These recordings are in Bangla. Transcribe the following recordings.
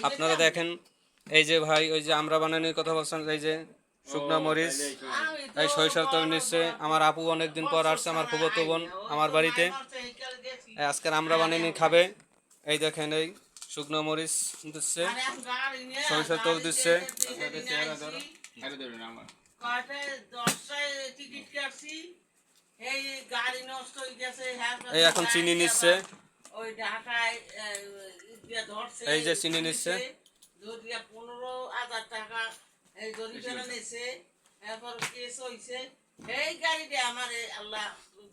আপনারা দেখেন এই যে ভাই ওই যে আমরা বানানোর কথা বলছেন, এই যে শুকনা মরিচ, এই সরিষার তেল নিচ্ছে। আমার আপু অনেকদিন পর আসছে, আমার ফুফাতো বোন আমার বাড়িতে, আজকের আমরা বানিয়ে খাবে। এই দেখেন এই শুকনো মরিচ দিচ্ছে, সরিষার তেল দিচ্ছে। এই এখন চিনি নিচ্ছে, এই যে চিনি নিচ্ছে। 15,000 টাকা এই জরিমানা নিছে, এরপর কেস হইছে। এই গাড়িতে আমারে আল্লাহ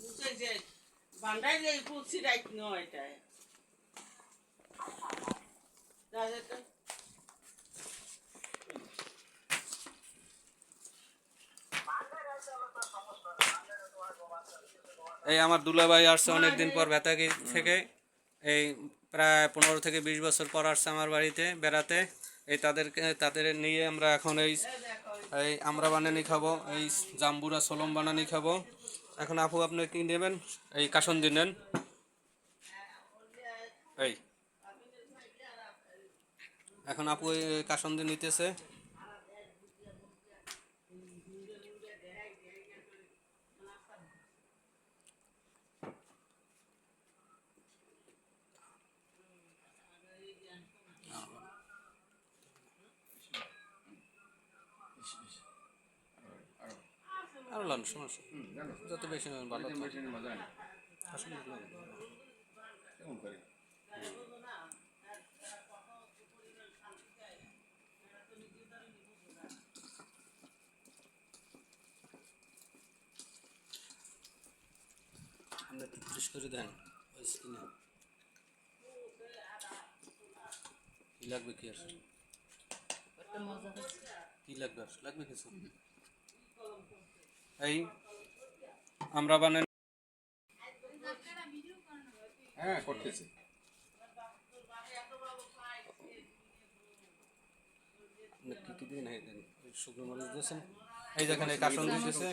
বুঝাইছে বান্দাই যে কুচি রাইট নয় এটা। এই আমার দুলাভাই আসছে অনেকদিন পর বেতাগি থেকে, এই প্রায় 15 থেকে 20 বছর পর আসছে আমার বাড়িতে বেড়াতে। এই তাদের নিয়ে আমরা এখন এই আমরা বানানি খাবো, এই জাম্বুরা সোলম বানানি খাবো। এখন আপু আপনি কি নেবেন? এই কাসন্দি নেন। এই এখন আপু এই কাসন্দি নিতেছে। আরো লান সমস্যা, যত বেশি নেবেন ভালো। আমরা একটু ফ্রেশ করে দেন ওই স্কিনে। কি লাগবে কি আছে? কি লাগবে লাগবে কিছু? এই আমরা বানাই। হ্যাঁ করতেছি। কি কি দিন শুকনো মরিচ দিয়েছেন, এই দেখেন এই কাসন দিতেছে।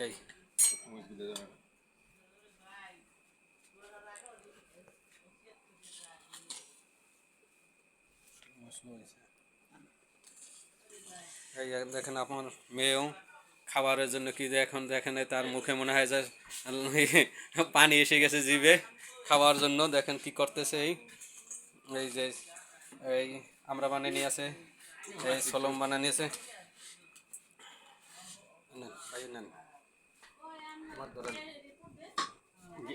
এই এই দেখেন আপনার মেয়েও খাবারের জন্য কি এখন দেখেন তার মুখে মনে হয় যে পানি এসে গেছে জিভে খাওয়ার জন্য। দেখেন কি করতেছে। এই যে এই আমরা বানিয়ে নিয়ে আছে, এই সলম বানিয়ে নিয়েছে। ভাই নেন আমার ধরেন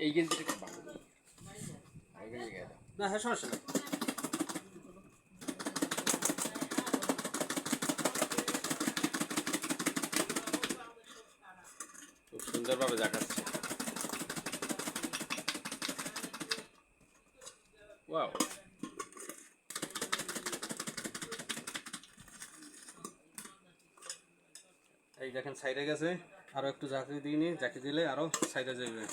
এই গেঞ্জিটা না, হ্যাঁ সমস্যা নেই। খুব সুন্দরভাবে জাগাচ্ছে। ওয়াও, এই দেখেন সাইডে গেছে, আরো একটু জাকি দিইনি, জাকি দিলে আরো সাইডে যাবে।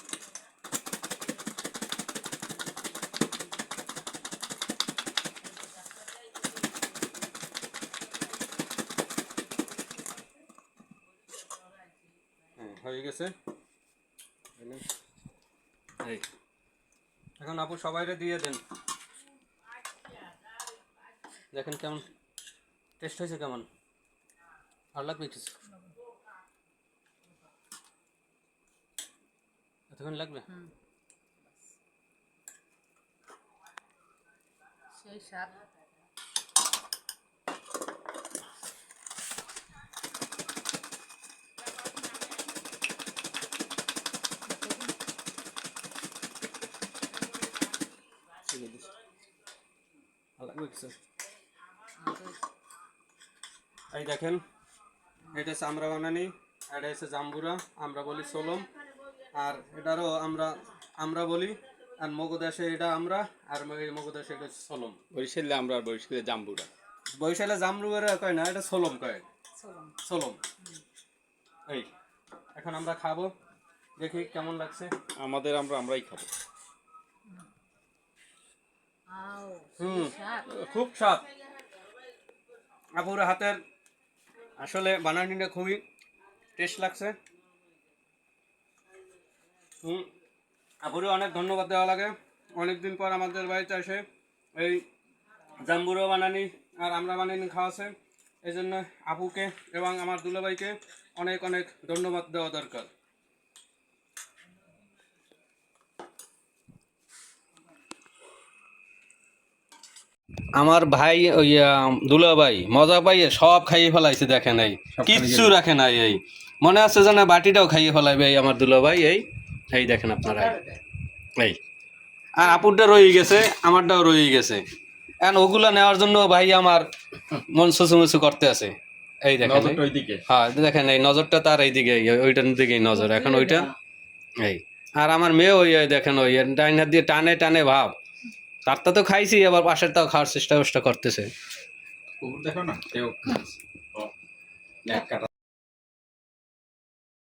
হ্যাঁ হয়ে গেছে। এই এখন আপু সবাইরে দিয়ে দেন, দেখেন কেমন টেস্ট হয়েছে, কেমন আর লাগবে কিছু? এতক্ষণ লাগবে? সেই স্বাদ। লাগবে কিছু? এই দেখেন এটা হচ্ছে আমরা বানানি, এটা হচ্ছে জাম্বুরা, আমরা বলি সোলম। আর এটারও আমরা বলি, আর মগদেশে এটা আমরা, আর মগদেশে এটা সোলম। বরিশালে আমরা, আর বরিশালে জাম্বুরা। বরিশালে জামরুয়ারে কয় না, এটা সোলম কয়, সোলম। এই এখন আমরা খাবো, দেখি কেমন লাগছে আমাদের আমরাই খাবো। খুব স্বাদ। আপুর হাতের আসলে বানানিটা খুবই টেস্ট লাগছে। আপুরে অনেক ধন্যবাদ দেওয়া লাগে, অনেকদিন পর আমাদের বাড়িতে এসে এই জাম্বুরা বানানি আর আমরা বানানি খাওয়াছে। এই জন্য আপুকে এবং আমার দুলাভাইকে অনেক অনেক ধন্যবাদ দেওয়া দরকার। আমার ভাই ওই দুলাভাই মজা পাইয়ে সব খাইয়ে ফেলাইছে, দেখেন এই কিচ্ছু রাখে নাই। এই মনে আছে যে না বাটিটাও খাইয়ে ফেলাইবে এই আমার দুলাভাই। এই এই দেখেন আপনারা, এই আর আপুরটা রয়ে গেছে, আমারটাও রয়ে গেছে। এখন ওগুলা নেওয়ার জন্য ভাই আমার মন সুসুমুসু করতে আছে। এই দেখেন হ্যাঁ দেখেন এই নজরটা তার এই দিকে, ওইটার দিকেই নজর এখন ওইটা। এই আর আমার মেয়ে ওই দেখেন ওই ডাইন হাত দিয়ে টানে টানে ভাব, তারটা তো খাইছি, আবার পাশেরটাও খাওয়ার চেষ্টা করতেছে। দেখো না